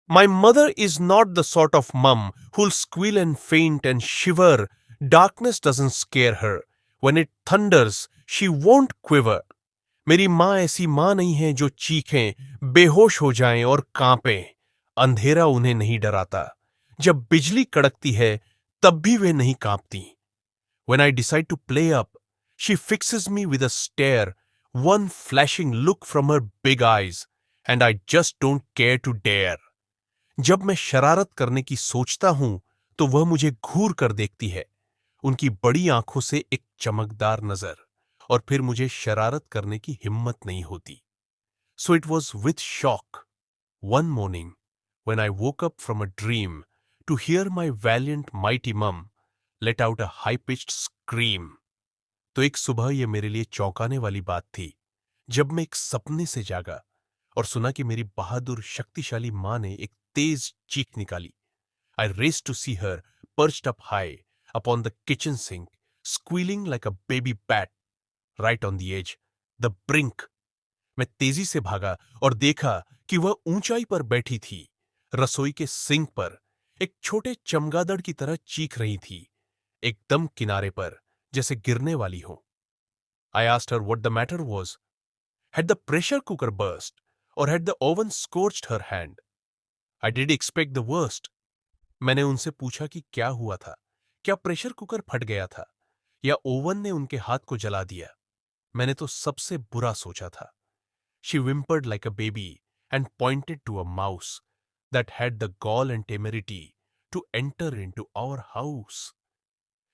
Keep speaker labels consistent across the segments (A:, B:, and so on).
A: My mother is not the sort of mum who'll squeal and faint and shiver. Darkness doesn't scare her. When it thunders, she won't quiver. मेरी माँ ऐसी माँ नहीं है जो चीखें, बेहोश हो जाएं और कांपें। अंधेरा उन्हें नहीं डराता। जब बिजली कड़कती है, तब भी वे नहीं कांपती। When I decide to play up, she fixes me with a stare, one flashing look from her big eyes, and I just don't care to dare. जब मैं शरारत करने की सोचता हूं, तो वह मुझे घूर कर देखती है, उनकी बड़ी आंखों से एक चमकदार नजर, और फिर मुझे शरारत करने की हिम्मत नहीं होती। So it was with shock, one morning, when I woke up from a dream, to hear my valiant mighty mum let out a high-pitched scream. तो एक सुबह यह मेरे लिए चौंकाने वाली बात थी, जब मैं एक सपने से जागा और सुना कि मेरी बहादुर शक्तिशाली मां ने एक तेज चीख निकाली। I raced to see her perched up high upon the kitchen sink, squealing like a baby bat, right on the edge, the brink. मैं तेजी से भागा और देखा कि वह ऊंचाई पर बैठी थी, रसोई के सिंक पर, एक छोटे चमगादड़ की तरह चीख रही थी, एकदम किनारे पर, जैसे गिरने वाली हो। I asked her what the matter was. Had the pressure cooker burst, or had the oven scorched her hand? I did expect the worst. मैंने उनसे पूछा कि क्या हुआ था, क्या प्रेशर कुकर फट गया था, या ओवन ने उनके हाथ को जला दिया। मैंने तो सबसे बुरा सोचा था। She whimpered like a baby and pointed to a mouse that had the gall and temerity to enter into our house.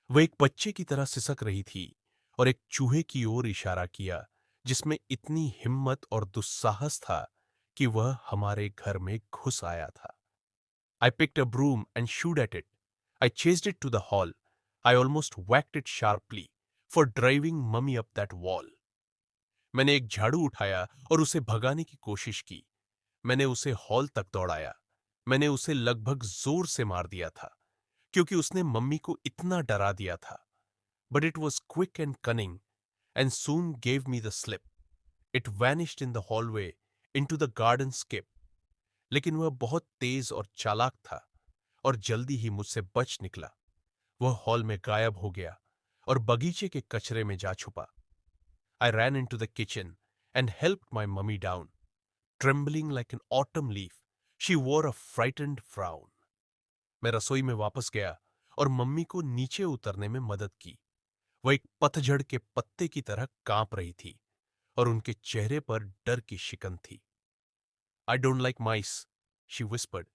A: वह एक बच्चे की तरह सिसक रही थी और एक चूहे की ओर इशारा किया, जिसमें इतनी हिम्मत और दुस्साहस था कि वह हमारे घर में घुस आया था। I picked a broom and shooed at it. I chased it to the hall. I almost whacked it sharply for driving mummy up that wall. मैंने एक झाड़ू उठाया और उसे भगाने की कोशिश की। मैंने उसे हॉल तक दौड़ाया। मैंने उसे लगभग जोर से मार दिया था, क्योंकि उसने मम्मी को इतना डरा दिया था। But it was quick and cunning, and soon gave me the slip. It vanished in the hallway into the garden skip. लेकिन वह बहुत तेज और चालाक था और जल्दी ही मुझसे बच निकला। वह हॉल में गायब हो गया और बगीचे के कचरे में जा छुपा। I ran into the kitchen and helped my mummy down. Trembling like an autumn leaf, she wore a frightened frown. मैं रसोई में वापस गया और मम्मी को नीचे उतरने में मदद की। वह एक पतझड़ के पत्ते की तरह कांप रही थी और उनके चेहरे पर डर की शिकन थी। I don't like mice, she whispered,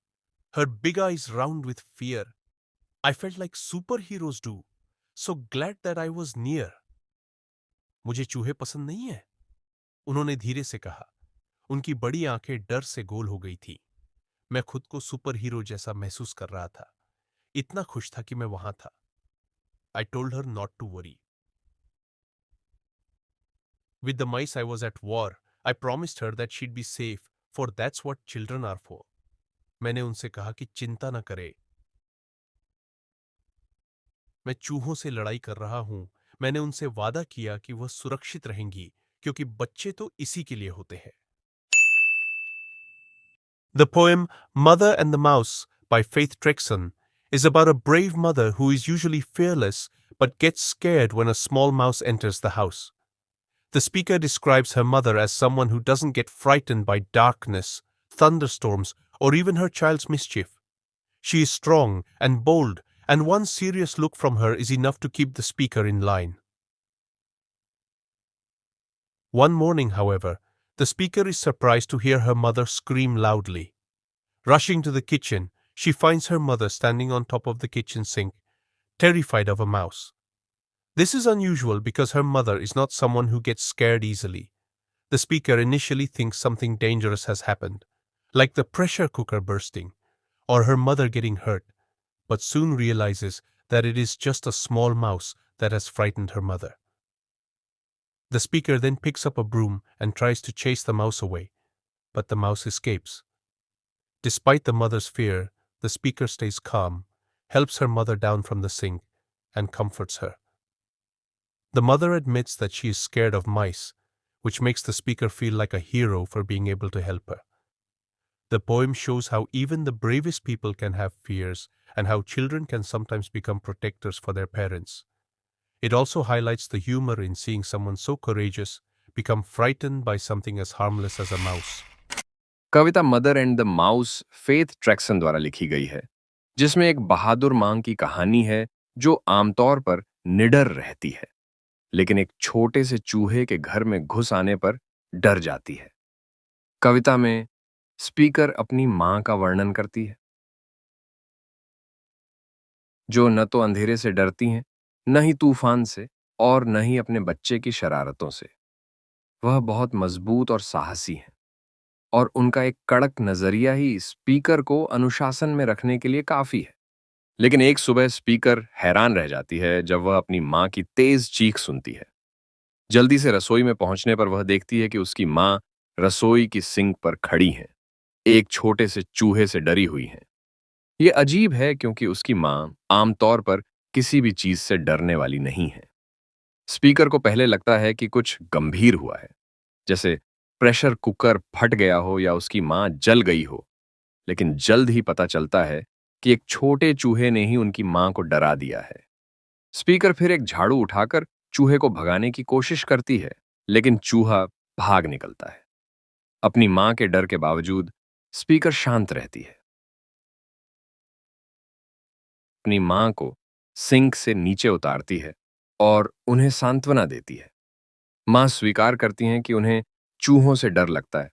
A: her big eyes round with fear. I felt like superheroes do, so glad that I was near. मुझे चूहे पसंद नहीं है, उन्होंने धीरे से कहा। उनकी बड़ी आंखें डर से गोल हो गई थी। मैं खुद को सुपर हीरो जैसा महसूस कर रहा था। इतना खुश था कि मैं वहां था। I told her not to worry. With the mice I was at war. I promised her that she'd be safe, for that's what children are for. मैंने उनसे कहा कि चिंता न करे, मैं चूहों से लड़ाई कर रहा हूं। मैंने उनसे वादा किया कि वह सुरक्षित रहेंगी, क्योंकि बच्चे तो इसी के लिए होते हैं। The poem Mother and the Mouse by Faith Trexon is about a brave mother who is usually fearless but gets scared when a small mouse enters the house. The speaker describes her mother as someone who doesn't get frightened by darkness, thunderstorms, or even her child's mischief. She is strong and bold, and one serious look from her is enough to keep the speaker in line. One morning, however, the speaker is surprised to hear her mother scream loudly. Rushing to the kitchen, she finds her mother standing on top of the kitchen sink, terrified of a mouse. This is unusual because her mother is not someone who gets scared easily. The speaker initially thinks something dangerous has happened, like the pressure cooker bursting, or her mother getting hurt, but soon realizes that it is just a small mouse that has frightened her mother. The speaker then picks up a broom and tries to chase the mouse away, but the mouse escapes. Despite the mother's fear, the speaker stays calm, helps her mother down from the sink, and comforts her. The mother admits that she is scared of mice, which makes the speaker feel like a hero for being able to help her. The poem shows how even the bravest people can have fears and how children can sometimes become protectors for their parents. It also highlights the humor in seeing someone so courageous become frightened by something as harmless as a mouse.
B: Kavita mother and the mouse faith Turkson द्वारा लिखी गई है, जिसमें एक बहादुर मां की कहानी है जो आमतौर पर निडर रहती है, लेकिन एक छोटे से चूहे के घर में घुस आने पर डर जाती है। कविता में स्पीकर अपनी मां का वर्णन करती है, जो न तो अंधेरे से डरती हैं, न ही तूफान से और न ही अपने बच्चे की शरारतों से। वह बहुत मजबूत और साहसी हैं, और उनका एक कड़क नजरिया ही स्पीकर को अनुशासन में रखने के लिए काफी है। लेकिन एक सुबह स्पीकर हैरान रह जाती है जब वह अपनी मां की तेज चीख सुनती है। जल्दी से रसोई में पहुंचने पर वह देखती है कि उसकी मां रसोई की सिंक पर खड़ी हैं, एक छोटे से चूहे से डरी हुई हैं। यह अजीब है क्योंकि उसकी मां आमतौर पर किसी भी चीज से डरने वाली नहीं है। स्पीकर को पहले लगता है कि कुछ गंभीर हुआ है, जैसे प्रेशर कुकर फट गया हो या उसकी मां जल गई हो, लेकिन जल्द ही पता चलता है कि एक छोटे चूहे ने ही उनकी मां को डरा दिया है। स्पीकर फिर एक झाड़ू उठाकर चूहे को भगाने की कोशिश करती है, लेकिन चूहा भाग निकलता है। अपनी मां के डर के बावजूद स्पीकर शांत रहती है, अपनी मां को सिंक से नीचे उतारती है और उन्हें सांत्वना देती है। मां स्वीकार करती हैं कि उन्हें चूहों से डर लगता है,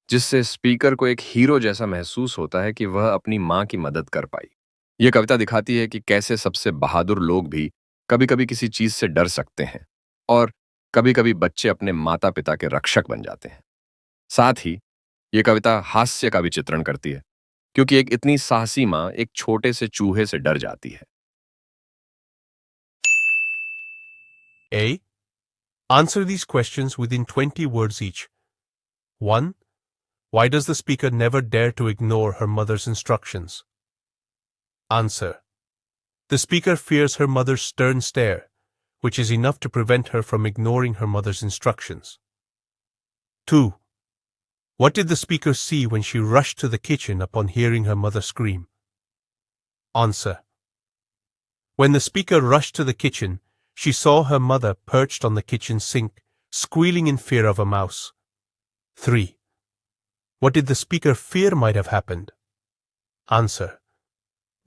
B: जिससे स्पीकर को एक हीरो जैसा महसूस होता है कि वह अपनी मां की मदद कर पाई। यह कविता दिखाती है कि कैसे सबसे बहादुर लोग भी कभी-कभी किसी चीज से डर सकते हैं, और कभी-कभी बच्चे अपने माता-पिता के रक्षक बन जाते हैं। साथ ही यह कविता हास्य का भी चित्रण करती है, क्योंकि एक इतनी साहसी मां एक छोटे से चूहे से डर जाती है।
A: A. Answer these questions within 20 words each. 1. Why does the speaker never dare to ignore her mother's instructions? Answer. The speaker fears her mother's stern stare, which is enough to prevent her from ignoring her mother's instructions. 2. What did the speaker see when she rushed to the kitchen upon hearing her mother scream? Answer. When the speaker rushed to the kitchen, she saw her mother perched on the kitchen sink, squealing in fear of a mouse. 3. What did the speaker fear might have happened? Answer.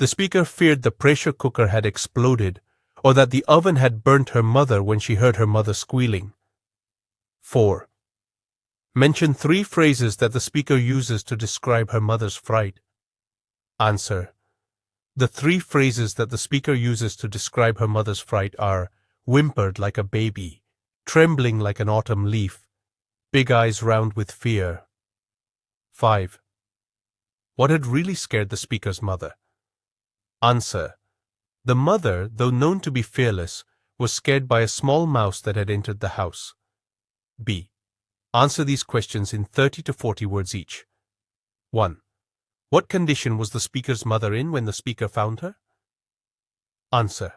A: The speaker feared the pressure cooker had exploded, or that the oven had burnt her mother when she heard her mother squealing. 4. Mention 3 phrases that the speaker uses to describe her mother's fright. Answer. The 3 phrases that the speaker uses to describe her mother's fright are whimpered like a baby, trembling like an autumn leaf, big eyes round with fear. 5. What had really scared the speaker's mother? Answer. The mother, though known to be fearless, was scared by a small mouse that had entered the house. B. Answer these questions in 30 to 40 words each. 1. What condition was the speaker's mother in when the speaker found her? Answer.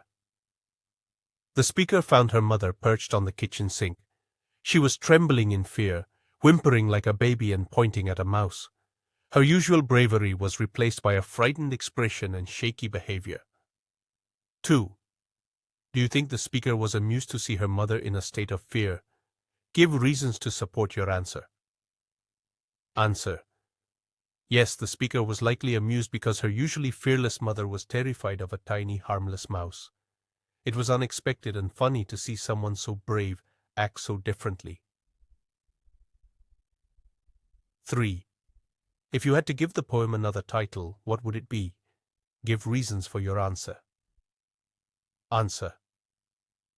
A: The speaker found her mother perched on the kitchen sink. She was trembling in fear, whimpering like a baby and pointing at a mouse. Her usual bravery was replaced by a frightened expression and shaky behavior. 2. Do you think the speaker was amused to see her mother in a state of fear? Give reasons to support your answer. Answer. Yes, the speaker was likely amused because her usually fearless mother was terrified of a tiny, harmless mouse. It was unexpected and funny to see someone so brave act so differently. 3. If you had to give the poem another title, what would it be? Give reasons for your answer. Answer.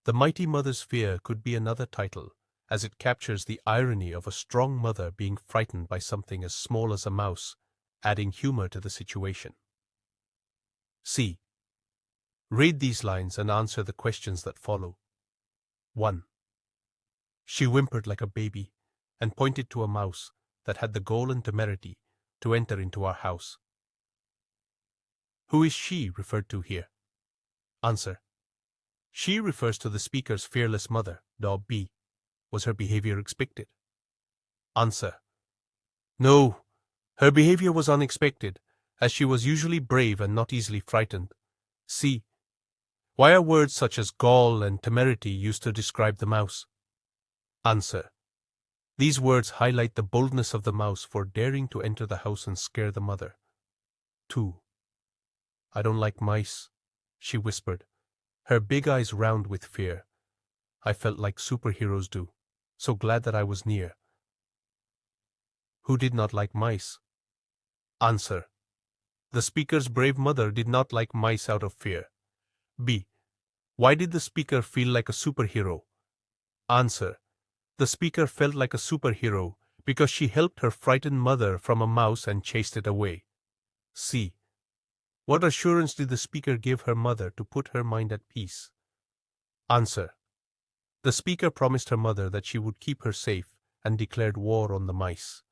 A: The Mighty Mother's Fear could be another title, as it captures the irony of a strong mother being frightened by something as small as a mouse, adding humor to the situation. C. Read these lines and answer the questions that follow. 1. She whimpered like a baby and pointed to a mouse that had the gall and temerity to enter into our house. Who is she referred to here? Answer. She refers to the speaker's fearless mother, dog B. Was her behavior expected? Answer. No, Her behavior was unexpected, as she was usually brave and not easily frightened. C. Why are words such as gall and temerity used to describe the mouse? Answer. These words highlight the boldness of the mouse for daring to enter the house and scare the mother. 2. I don't like mice, she whispered, her big eyes round with fear. I felt like superheroes do, so glad that I was near. Who did not like mice? Answer. The speaker's brave mother did not like mice out of fear. B. Why did the speaker feel like a superhero? Answer. The speaker felt like a superhero because she helped her frightened mother from a mouse and chased it away. C. What assurance did the speaker give her mother to put her mind at peace? Answer. The speaker promised her mother that she would keep her safe and declared war on the mice.